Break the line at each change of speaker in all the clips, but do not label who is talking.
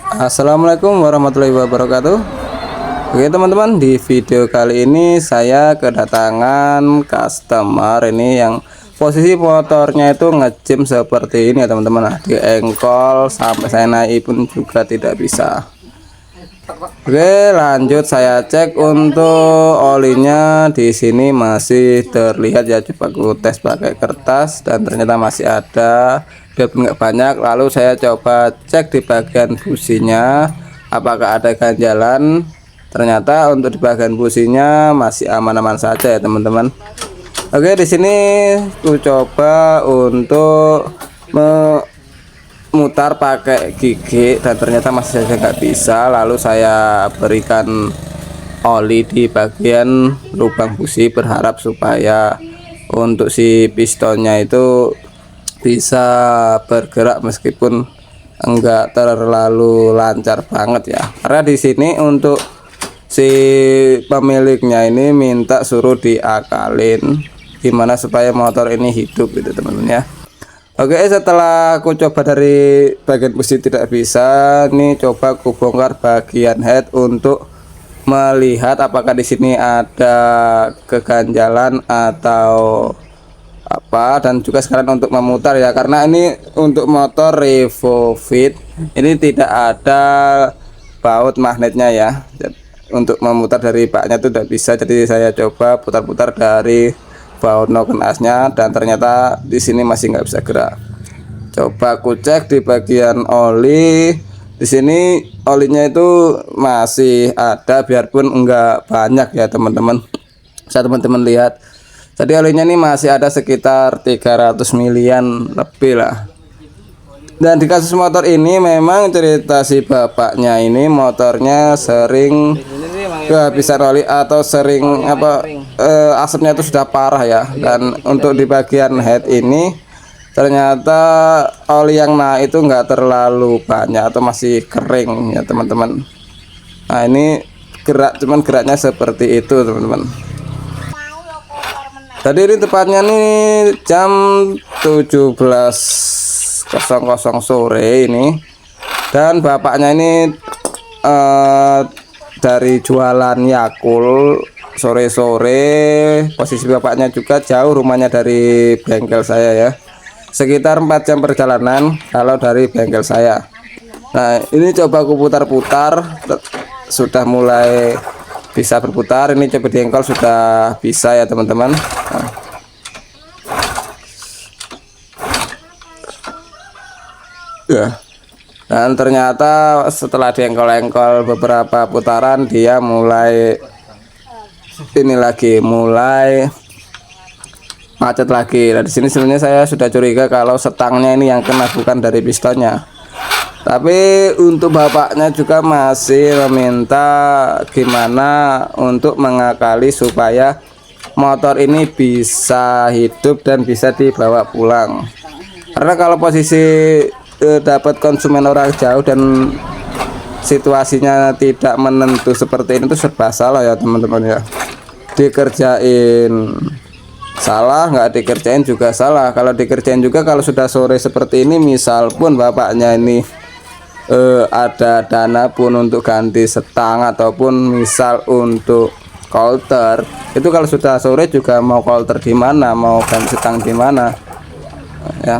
Assalamualaikum warahmatullahi wabarakatuh. Oke teman-teman, di video kali ini saya kedatangan customer ini yang posisi motornya itu ngejim seperti ini ya teman-teman. Nah, di engkol sampai saya naik pun juga tidak bisa. Oke, lanjut saya cek untuk olinya. Di sini masih terlihat ya, coba aku tes pakai kertas dan ternyata masih ada, biarpun nggak banyak. Lalu saya coba cek di bagian businya apakah ada ganjalan. Ternyata untuk di bagian businya masih aman-aman saja ya teman-teman. Oke, di sini aku coba untuk mutar pakai gigi dan ternyata masih saja nggak bisa. Lalu saya berikan oli di bagian lubang busi, berharap supaya untuk si pistonnya itu bisa bergerak meskipun enggak terlalu lancar banget ya, karena di sini untuk si pemiliknya ini minta suruh diakalin gimana supaya motor ini hidup gitu teman-teman ya. Oke, setelah aku coba dari bagian busi tidak bisa, nih coba aku bongkar bagian head untuk melihat apakah di sini ada keganjalan atau apa, dan juga sekarang untuk memutar ya, karena ini untuk motor RevoFit ini tidak ada baut magnetnya ya. Untuk memutar dari baknya itu tidak bisa, jadi saya coba putar-putar dari baut noken asnya dan ternyata di sini masih nggak bisa gerak. Coba aku cek di bagian oli, di sini olinya itu masih ada biarpun enggak banyak ya teman-teman. Saya teman-teman lihat tadi olinya ini masih ada sekitar 300 milian lebih lah. Dan di kasus motor ini memang cerita si bapaknya ini motornya sering kehabisan oli atau sering asapnya itu sudah parah ya. Dan untuk di bagian head ini ternyata oli yang naik itu enggak terlalu banyak atau masih kering ya teman-teman. Nah ini cuman geraknya seperti itu teman-teman. Tadi ini tepatnya nih jam 17.00 sore ini, dan bapaknya ini dari jualan Yakul sore-sore. Posisi bapaknya juga jauh rumahnya dari bengkel saya ya, sekitar 4 jam perjalanan kalau dari bengkel saya. Nah ini coba aku putar-putar, sudah mulai bisa berputar. Ini coba di engkol sudah bisa ya teman-teman. Nah. Ya, dan ternyata setelah diengkol-engkol beberapa putaran dia mulai ini lagi, mulai macet lagi. Nah di sini sebenarnya saya sudah curiga kalau setangnya ini yang kena, bukan dari pistonnya. Tapi untuk bapaknya juga masih meminta gimana untuk mengakali supaya motor ini bisa hidup dan bisa dibawa pulang. Karena kalau posisi dapat konsumen orang jauh dan situasinya tidak menentu seperti ini itu serba salah ya teman-teman ya. Dikerjain salah, nggak dikerjain juga salah. Kalau dikerjain juga, kalau sudah sore seperti ini, misal pun bapaknya ini ada dana pun untuk ganti setang ataupun misal untuk coulter, itu kalau sudah sore juga mau coulter di mana, mau ganti setang di mana ya.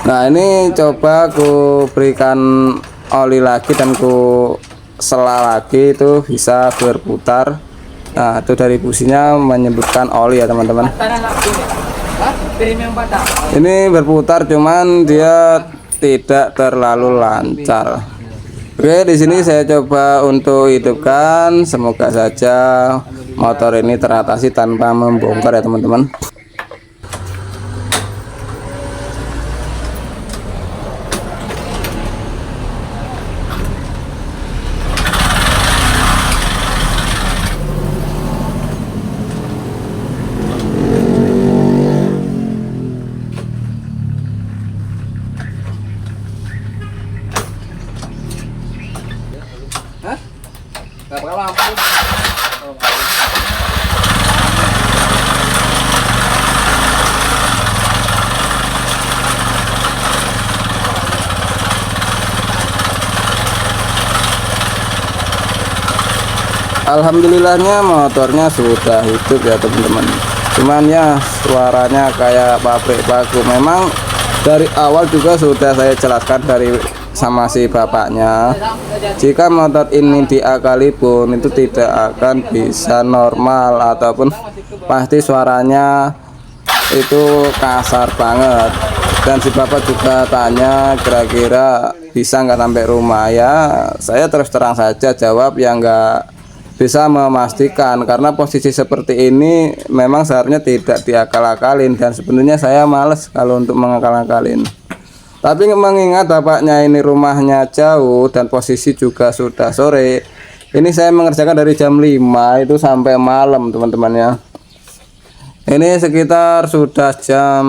Nah ini coba aku berikan oli lagi dan ku sela lagi, itu bisa berputar. Nah itu dari businya menyebutkan oli ya teman-teman. Ini berputar cuman dia tidak terlalu lancar. Oke, di sini saya coba untuk hidupkan, semoga saja motor ini teratasi tanpa membongkar ya teman-teman. Gak pakai lampu. Alhamdulillahnya motornya sudah hidup ya teman-teman. Cuman ya suaranya kayak pabrik baku. Memang dari awal juga sudah saya jelaskan dari sama si bapaknya, jika motor ini diakali pun itu tidak akan bisa normal, ataupun pasti suaranya itu kasar banget. Dan si bapak juga tanya kira-kira bisa nggak sampai rumah. Ya saya terus terang saja jawab ya nggak bisa memastikan, karena posisi seperti ini memang seharusnya tidak diakal-akalin, dan sebenarnya saya males kalau untuk mengakal-akalin. Tapi mengingat bapaknya ini rumahnya jauh dan posisi juga sudah sore, ini saya mengerjakan dari jam 5 itu sampai malam teman-teman ya. Ini sekitar sudah jam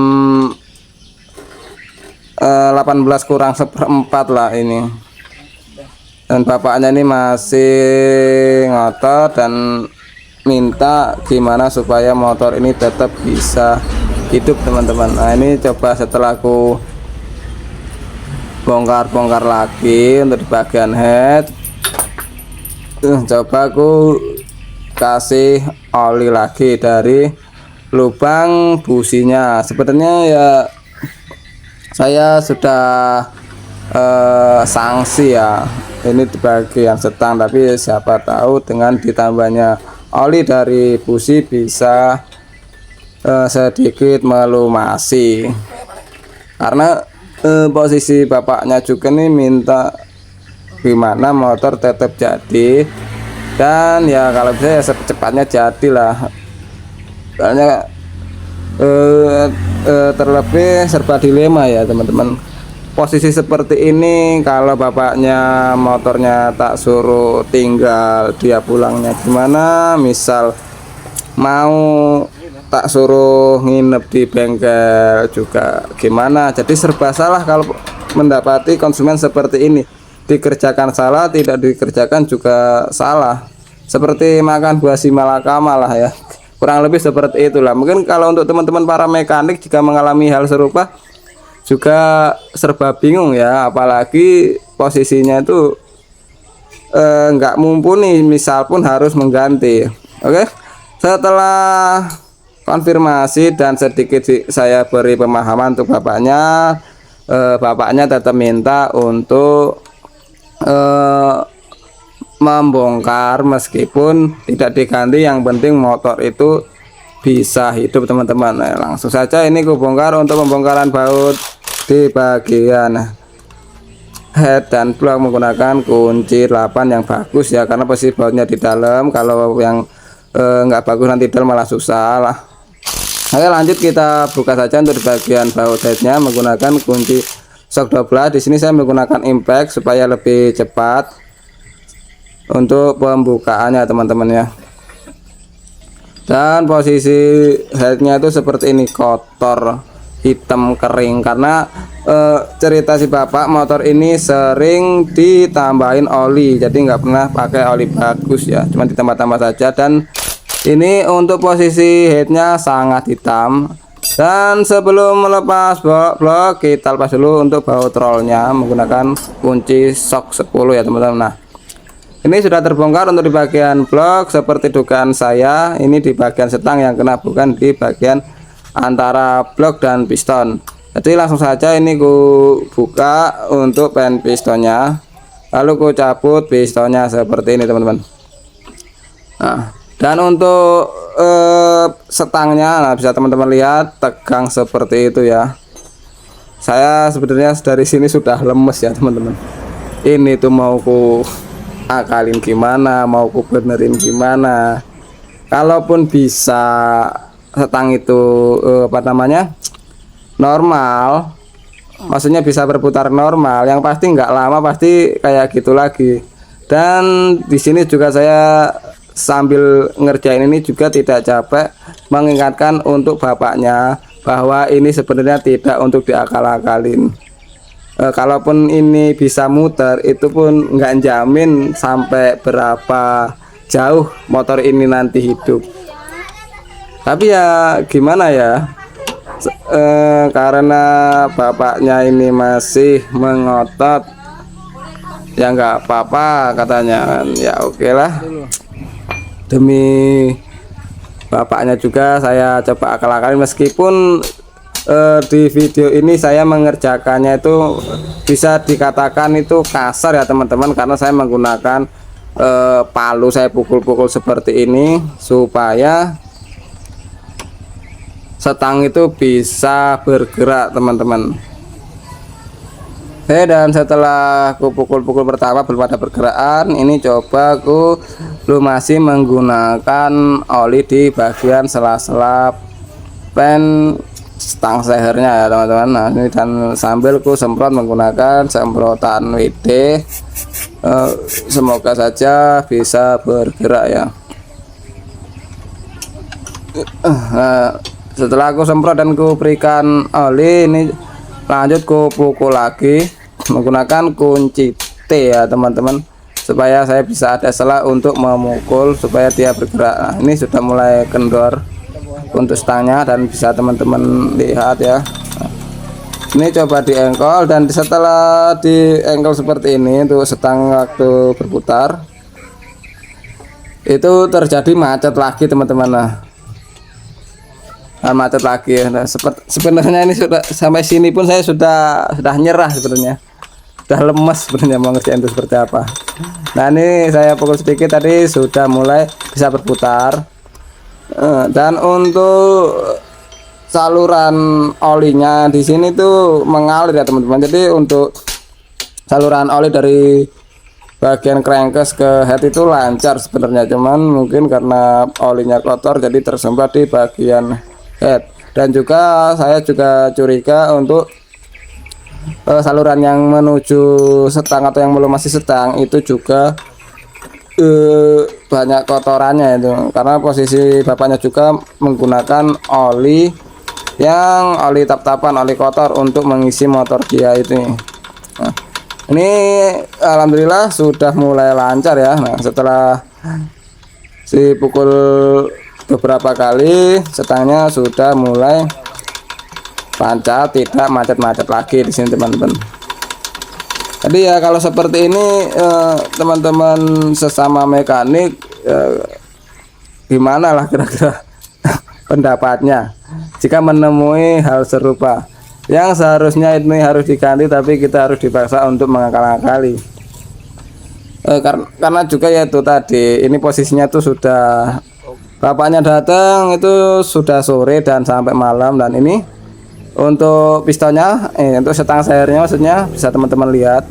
18 kurang seperempat lah ini. Dan bapaknya ini masih ngotot dan minta gimana supaya motor ini tetap bisa hidup teman-teman. Nah ini coba setelah aku bongkar-bongkar lagi untuk di bagian head, coba aku kasih oli lagi dari lubang businya. Sebenarnya ya saya sudah sanksi ya ini di bagian setang, tapi siapa tahu dengan ditambahnya oli dari busi bisa sedikit melumasi, karena posisi bapaknya juga nih minta gimana motor tetap jadi, dan ya kalau bisa ya secepatnya jadilah, soalnya terlebih serba dilema ya teman-teman. Posisi seperti ini kalau bapaknya motornya tak suruh tinggal, dia pulangnya gimana, misal mau tak suruh nginep di bengkel juga gimana. Jadi serba salah kalau mendapati konsumen seperti ini. Dikerjakan salah, tidak dikerjakan juga salah. Seperti makan buah si malakama lah ya. Kurang lebih seperti itulah. Mungkin kalau untuk teman-teman para mekanik jika mengalami hal serupa juga serba bingung ya. Apalagi posisinya itu nggak mumpuni, misal pun harus mengganti. Oke. Setelah konfirmasi dan sedikit saya beri pemahaman untuk bapaknya, bapaknya tetap minta untuk membongkar meskipun tidak diganti, yang penting motor itu bisa hidup teman-teman. Nah, langsung saja ini aku bongkar untuk pembongkaran baut di bagian head dan blok menggunakan kunci 8 yang bagus ya, karena posisi bautnya di dalam. Kalau yang nggak bagus nanti dalam malah susah lah. Oke, lanjut kita buka saja untuk di bagian baut headnya menggunakan kunci shock 12. Di sini saya menggunakan impact supaya lebih cepat untuk pembukaannya teman-teman ya. Dan posisi headnya itu seperti ini, kotor, hitam, kering, karena cerita si bapak motor ini sering ditambahin oli, jadi nggak pernah pakai oli bagus ya, cuma ditambah-tambah saja. Dan ini untuk posisi headnya sangat hitam. Dan sebelum melepas blok kita lepas dulu untuk baut rollnya menggunakan kunci shock 10 ya teman-teman. Nah ini sudah terbongkar untuk di bagian blok seperti dugaan saya. Ini di bagian setang yang kena, bukan di bagian antara blok dan piston. Jadi langsung saja ini ku buka untuk pen pistonnya, lalu ku cabut pistonnya seperti ini teman-teman. Nah dan untuk setangnya, nah bisa teman-teman lihat tegang seperti itu ya. Saya sebenarnya dari sini sudah lemes ya teman-teman. Ini tuh mau ku akalin gimana, mau ku benerin gimana. Kalaupun bisa setang itu apa namanya normal, maksudnya bisa berputar normal, yang pasti nggak lama pasti kayak gitu lagi. Dan di sini juga saya sambil ngerjain ini juga tidak capek mengingatkan untuk bapaknya bahwa ini sebenarnya tidak untuk diakal-akalin. Kalaupun ini bisa muter, itu pun nggak jamin sampai berapa jauh motor ini nanti hidup. Tapi ya gimana ya, karena bapaknya ini masih mengotot, ya nggak apa-apa katanya kan. Ya oke lah, demi bapaknya juga saya coba akal-akalin, meskipun di video ini saya mengerjakannya itu bisa dikatakan itu kasar ya teman-teman, karena saya menggunakan palu, saya pukul-pukul seperti ini supaya setang itu bisa bergerak teman-teman. Dan setelah aku pukul-pukul pertama belum ada pergerakan, ini coba aku lumasi menggunakan oli di bagian sela-sela pen stang sehernya ya teman-teman. Nah ini, dan sambil ku semprot menggunakan semprotan WD, semoga saja bisa bergerak ya. Nah, setelah aku semprot dan ku berikan oli, ini lanjut ku pukul lagi menggunakan kunci T ya teman-teman, supaya saya bisa ada celah untuk memukul supaya dia bergerak. Nah, ini sudah mulai kendor untuk stangnya dan bisa teman-teman lihat ya. Nah, ini coba diengkol, dan setelah diengkol seperti ini untuk stang waktu berputar itu terjadi macet lagi teman-teman. Nah, macet lagi ya. Nah, sebenarnya ini sudah sampai sini pun saya sudah nyerah sebenarnya, sudah lemes sebenarnya mau ngerjain itu seperti apa. Nah ini saya pukul sedikit tadi sudah mulai bisa berputar. Dan untuk saluran olinya di sini tuh mengalir ya teman-teman. Jadi untuk saluran oli dari bagian crankcase ke head itu lancar sebenarnya, cuman mungkin karena olinya kotor jadi tersemprot di bagian head. Dan juga saya juga curiga untuk saluran yang menuju setang atau yang belum masih setang itu juga banyak kotorannya itu, karena posisi bapaknya juga menggunakan oli yang oli tap-tapan, oli kotor untuk mengisi motor dia itu. Nah, ini alhamdulillah sudah mulai lancar ya. Nah setelah dipukul beberapa kali setangnya sudah mulai lancar, tidak macet-macet lagi di sini teman-teman. Jadi ya kalau seperti ini teman-teman sesama mekanik gimana lah kira-kira pendapatnya jika menemui hal serupa yang seharusnya ini harus diganti, tapi kita harus dipaksa untuk mengakal-akali. Karena juga ya itu tadi, ini posisinya tuh sudah bapaknya datang itu sudah sore dan sampai malam. Dan ini untuk pistonnya, untuk setang sehernya maksudnya, bisa teman-teman lihat.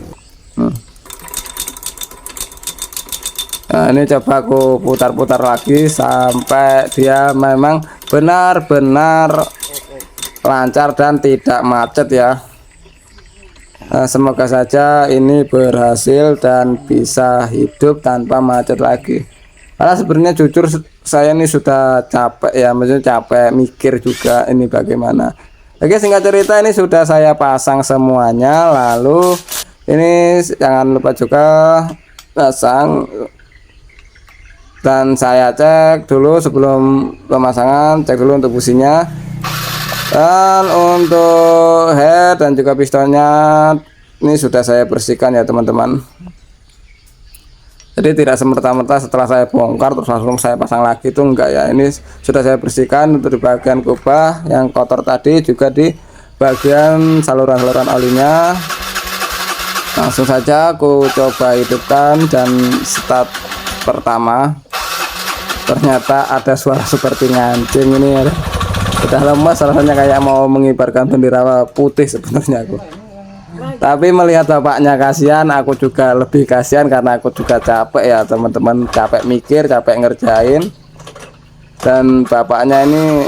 Nah ini coba aku putar-putar lagi sampai dia memang benar-benar lancar dan tidak macet ya. Nah, semoga saja ini berhasil dan bisa hidup tanpa macet lagi. Karena sebenarnya jujur saya ini sudah capek ya, maksudnya capek mikir juga ini bagaimana. Oke, singkat cerita ini sudah saya pasang semuanya. Lalu ini jangan lupa juga pasang, dan saya cek dulu sebelum pemasangan, cek dulu untuk businya. Dan untuk head dan juga pistonnya ini sudah saya bersihkan ya teman-teman. Jadi tidak semerta-merta setelah saya bongkar terus langsung saya pasang lagi, itu enggak ya. Ini sudah saya bersihkan untuk di bagian kubah yang kotor tadi, juga di bagian saluran-saluran olinya. Langsung saja aku coba hidupkan dan start pertama. Ternyata ada suara seperti ngancing ini ya. Udah lemas rasanya, kayak mau mengibarkan bendera putih sebenarnya aku. Tapi melihat bapaknya kasihan, aku juga lebih kasihan karena aku juga capek ya teman-teman, capek mikir, capek ngerjain. Dan bapaknya ini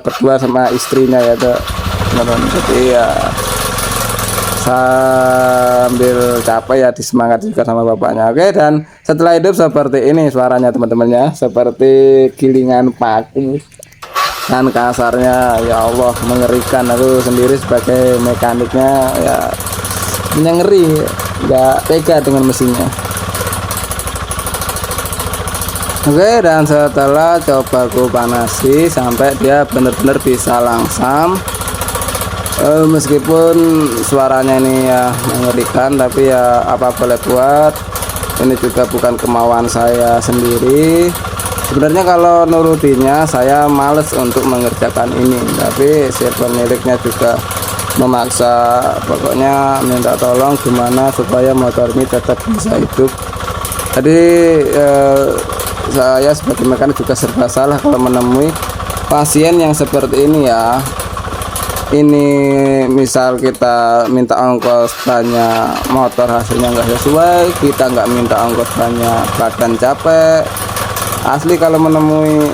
berdua sama istrinya ya teman-teman. Jadi ya sambil capek ya disemangati juga sama bapaknya. Oke, dan setelah hidup seperti ini suaranya teman-temannya, seperti gilingan paku. Dan kasarnya ya Allah mengerikan. Aku sendiri sebagai mekaniknya ya punya ngeri, nggak tega dengan mesinnya. Oke, dan setelah coba aku panasi sampai dia benar-benar bisa langsam. Meskipun suaranya ini ya mengerikan, tapi ya apa boleh buat, ini juga bukan kemauan saya sendiri. Sebenarnya kalau nurutinya saya males untuk mengerjakan ini, tapi si pemiliknya juga memaksa, pokoknya minta tolong gimana supaya motor ini tetap bisa hidup. Jadi saya sebagai mekanik juga serba salah kalau menemui pasien yang seperti ini ya. Ini misal kita minta ongkos tanya motor hasilnya nggak sesuai, kita nggak minta ongkos tanya badan capek. Asli kalau menemui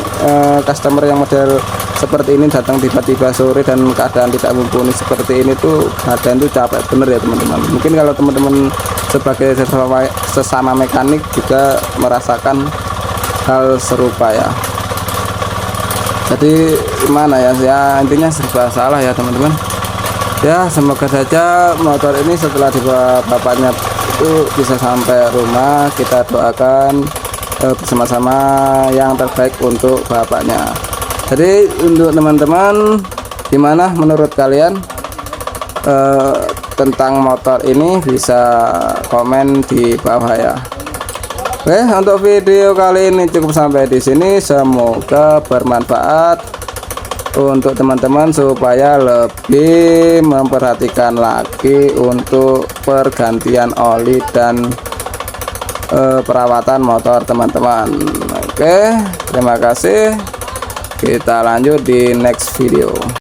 customer yang model seperti ini datang tiba-tiba sore dan keadaan tidak mumpuni seperti ini tuh badan tuh capek bener ya teman-teman. Mungkin kalau teman-teman sebagai sesama mekanik juga merasakan hal serupa ya. Jadi gimana ya, intinya serba salah ya teman-teman ya. Semoga saja motor ini setelah dibawa bapaknya itu bisa sampai rumah. Kita doakan bersama-sama yang terbaik untuk bapaknya. Jadi untuk teman-teman, gimana menurut kalian tentang motor ini? Bisa komen di bawah ya. Oke, untuk video kali ini cukup sampai di sini. Semoga bermanfaat untuk teman-teman supaya lebih memperhatikan lagi untuk pergantian oli dan perawatan motor teman-teman. Oke, terima kasih. Kita lanjut di next video.